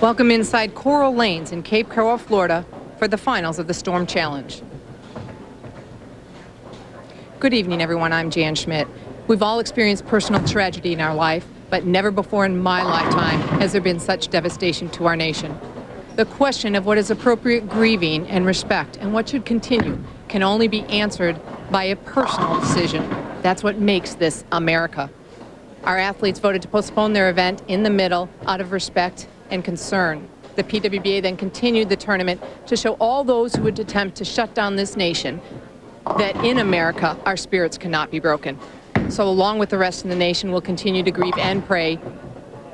Welcome inside Coral Lanes in Cape Coral, Florida for the finals of the Storm Challenge. Good evening, everyone. I'm Jan-Schmidt. We've all experienced personal tragedy in our life, but never before in my lifetime has there been such devastation to our nation. The question of what is appropriate grieving and respect and what should continue can only be answered by a personal decision. That's what makes this America. Our athletes voted to postpone their event in the middle out of respect and concern. The PWBA then continued the tournament to show all those who would attempt to shut down this nation that in America our spirits cannot be broken. So along with the rest of the nation, we'll continue to grieve and pray,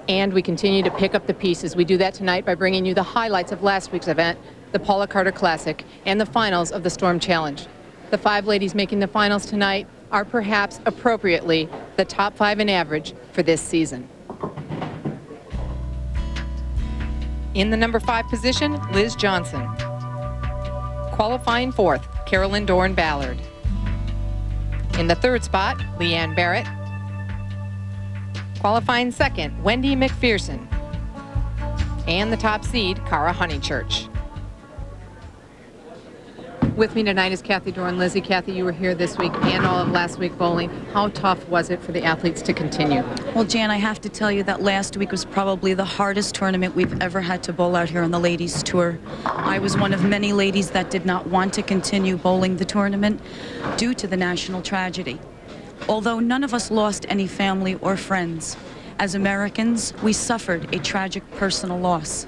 and we continue to pick up the pieces. We do that tonight by bringing you the highlights of last week's event, the Paula Carter Classic, and the finals of the Storm Challenge. The 5 ladies making the finals tonight are perhaps appropriately the top 5 in average for this season. In the number 5 position, Liz Johnson. Qualifying 4th, Carolyn Dorin-Ballard. In the 3rd spot, Leanne Barrett. Qualifying 2nd, Wendy McPherson. And the top seed, Cara Honeychurch. With me tonight is Cathy Dorin-Lizzi. Cathy, you were here this week and all of last week bowling. How tough was it for the athletes to continue? Well, Jan, I have to tell you that last week was probably the hardest tournament we've ever had to bowl out here on the ladies tour. I was one of many ladies that did not want to continue bowling the tournament due to the national tragedy. Although none of us lost any family or friends, as Americans, we suffered a tragic personal loss.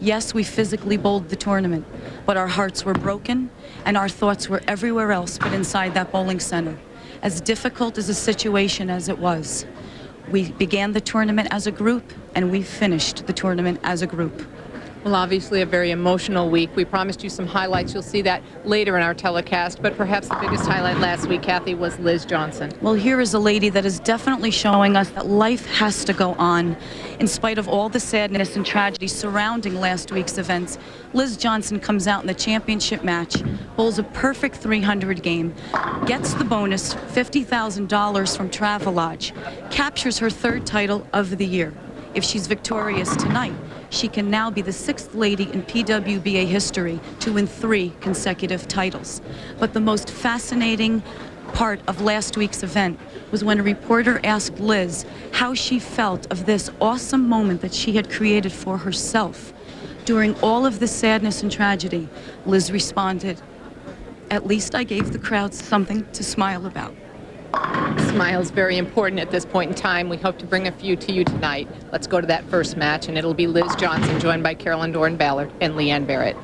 Yes, we physically bowled the tournament, but our hearts were broken and our thoughts were everywhere else but inside that bowling center. As difficult as a situation as it was, we began the tournament as a group and we finished the tournament as a group. Well, obviously a very emotional week. We promised you some highlights. You'll see that later in our telecast, but perhaps the biggest highlight last week, Cathy, was Liz Johnson. Well, here is a lady that is definitely showing us that life has to go on. In spite of all the sadness and tragedy surrounding last week's events, Liz Johnson comes out in the championship match, bowls a perfect 300 game, gets the bonus $50,000 from Travelodge, captures her 3rd title of the year. If she's victorious tonight, she can now be the 6th lady in PWBA history to win 3 consecutive titles. But the most fascinating part of last week's event was when a reporter asked Liz how she felt of this awesome moment that she had created for herself. During all of the sadness and tragedy, Liz responded, "At least I gave the crowd something to smile about." Smile is very important at this point in time. We hope to bring a few to you tonight. Let's go to that first match, and it'll be Liz Johnson joined by Carolyn Dorin-Ballard and Leanne Barrett.